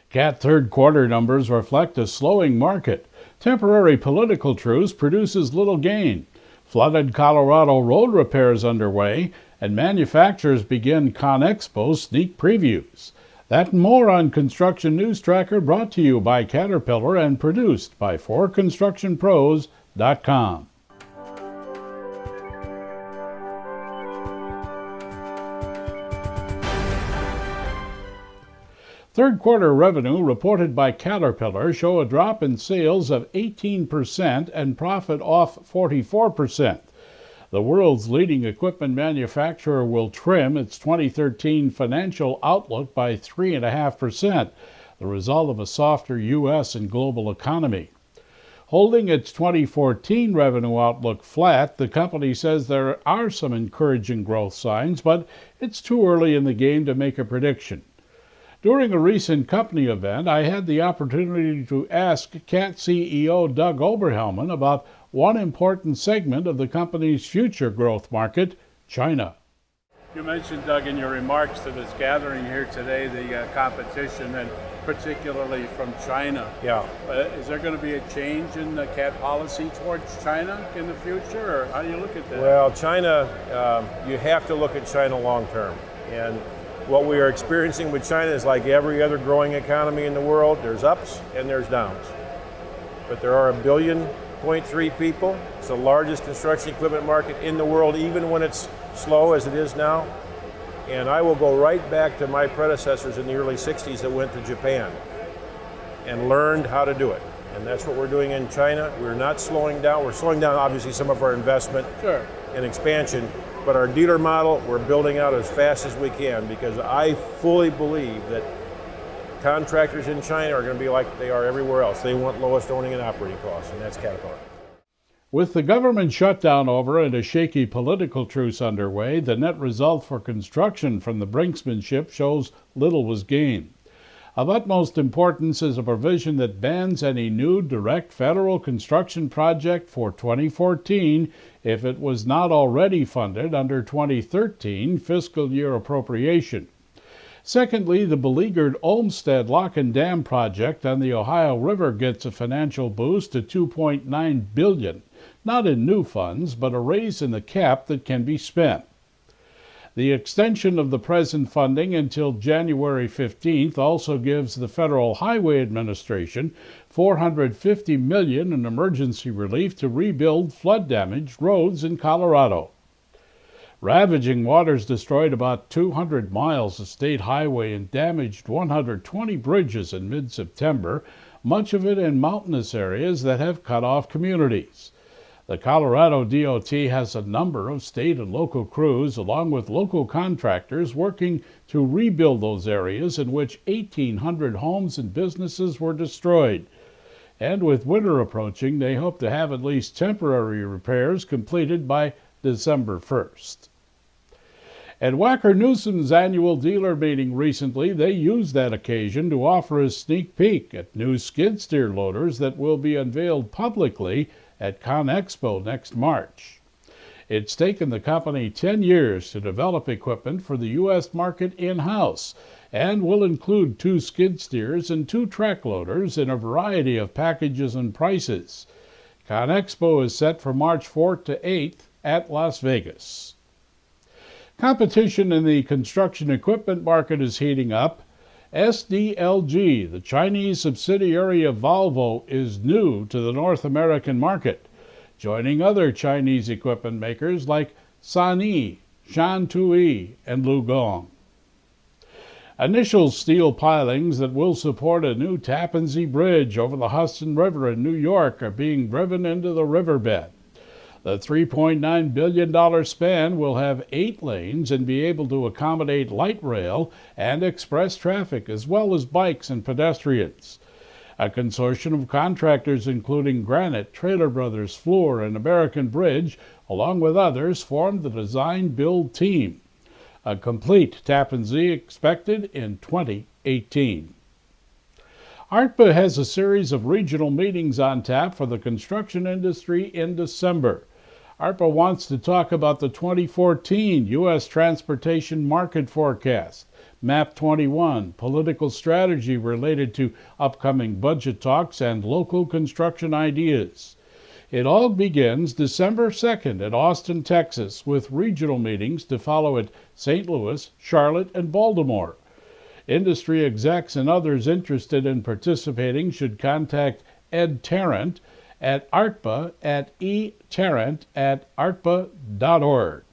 CAT third quarter numbers reflect a slowing market. Temporary political truce produces little gain. Flooded Colorado road repairs underway, and manufacturers begin CONEXPO sneak previews. That and more on Construction News Tracker, brought to you by Caterpillar and produced by 4constructionpros.com. Third quarter revenue reported by Caterpillar show a drop in sales of 18% and profit off 44%. The world's leading equipment manufacturer will trim its 2013 financial outlook by 3.5%, the result of a softer U.S. and global economy. Holding its 2014 revenue outlook flat, the company says there are some encouraging growth signs, but it's too early in the game to make a prediction. During a recent company event, I had the opportunity to ask CAT CEO Doug Oberhelman about one important segment of the company's future growth market, China. You mentioned, Doug, in your remarks to this gathering here today, the competition, and particularly from China. Yeah. Is there going to be a change in the CAT policy towards China in the future, or how do you look at that? Well, China, you have to look at China long term. And what we are experiencing with China is like every other growing economy in the world. There's ups and there's downs. But there are 1.3 billion people. It's the largest construction equipment market in the world, even when it's slow as it is now. And I will go right back to my predecessors in the early 60s that went to Japan and learned how to do it. And that's what we're doing in China. We're not slowing down. We're slowing down, obviously, some of our investment and expansion. But our dealer model, we're building out as fast as we can, because I fully believe that contractors in China are going to be like they are everywhere else. They want lowest owning and operating costs, and that's Caterpillar. With the government shutdown over and a shaky political truce underway, the net result for construction from the brinksmanship shows little was gained. Of utmost importance is a provision that bans any new direct federal construction project for 2014 if it was not already funded under 2013 fiscal year appropriation. Secondly, the beleaguered Olmsted Lock and Dam project on the Ohio River gets a financial boost to $2.9 billion, not in new funds, but a raise in the cap that can be spent. The extension of the present funding until January 15th also gives the Federal Highway Administration $450 million in emergency relief to rebuild flood-damaged roads in Colorado. Ravaging waters destroyed about 200 miles of state highway and damaged 120 bridges in mid-September, much of it in mountainous areas that have cut off communities. The Colorado DOT has a number of state and local crews, along with local contractors, working to rebuild those areas in which 1,800 homes and businesses were destroyed. And with winter approaching, they hope to have at least temporary repairs completed by December 1st. At Wacker Neuson's annual dealer meeting recently, they used that occasion to offer a sneak peek at new skid steer loaders that will be unveiled publicly at CONEXPO next March. It's taken the company 10 years to develop equipment for the U.S. market in-house, and will include 2 skid steers and 2 track loaders in a variety of packages and prices. CONEXPO is set for March 4th to 8th at Las Vegas. Competition in the construction equipment market is heating up. SDLG, the Chinese subsidiary of Volvo, is new to the North American market, joining other Chinese equipment makers like Sany, Shantuyi, and Lugong. Initial steel pilings that will support a new Tappan Zee Bridge over the Hudson River in New York are being driven into the riverbed. The $3.9 billion span will have 8 lanes and be able to accommodate light rail and express traffic, as well as bikes and pedestrians. A consortium of contractors including Granite, Trailer Brothers, Fluor, and American Bridge, along with others, formed the design-build team. A complete Tappan Zee expected in 2018. ARTBA has a series of regional meetings on tap for the construction industry in December. ARPA wants to talk about the 2014 U.S. Transportation Market Forecast, Map 21, political strategy related to upcoming budget talks, and local construction ideas. It all begins December 2nd at Austin, Texas, with regional meetings to follow at St. Louis, Charlotte, and Baltimore. Industry execs and others interested in participating should contact Ed Tarrant at ARTPA at etarrant@artpa.org.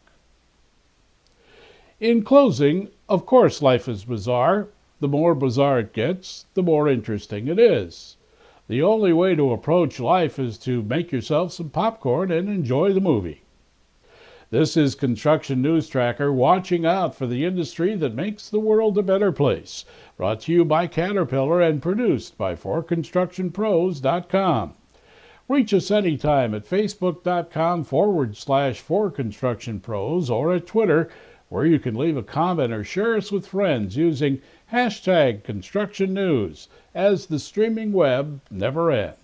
In closing, of course life is bizarre. The more bizarre it gets, the more interesting it is. The only way to approach life is to make yourself some popcorn and enjoy the movie. This is Construction News Tracker, watching out for the industry that makes the world a better place. Brought to you by Caterpillar and produced by forconstructionpros.com. Reach us anytime at facebook.com/forconstructionpros or at Twitter, where you can leave a comment or share us with friends using #ConstructionNews, as the streaming web never ends.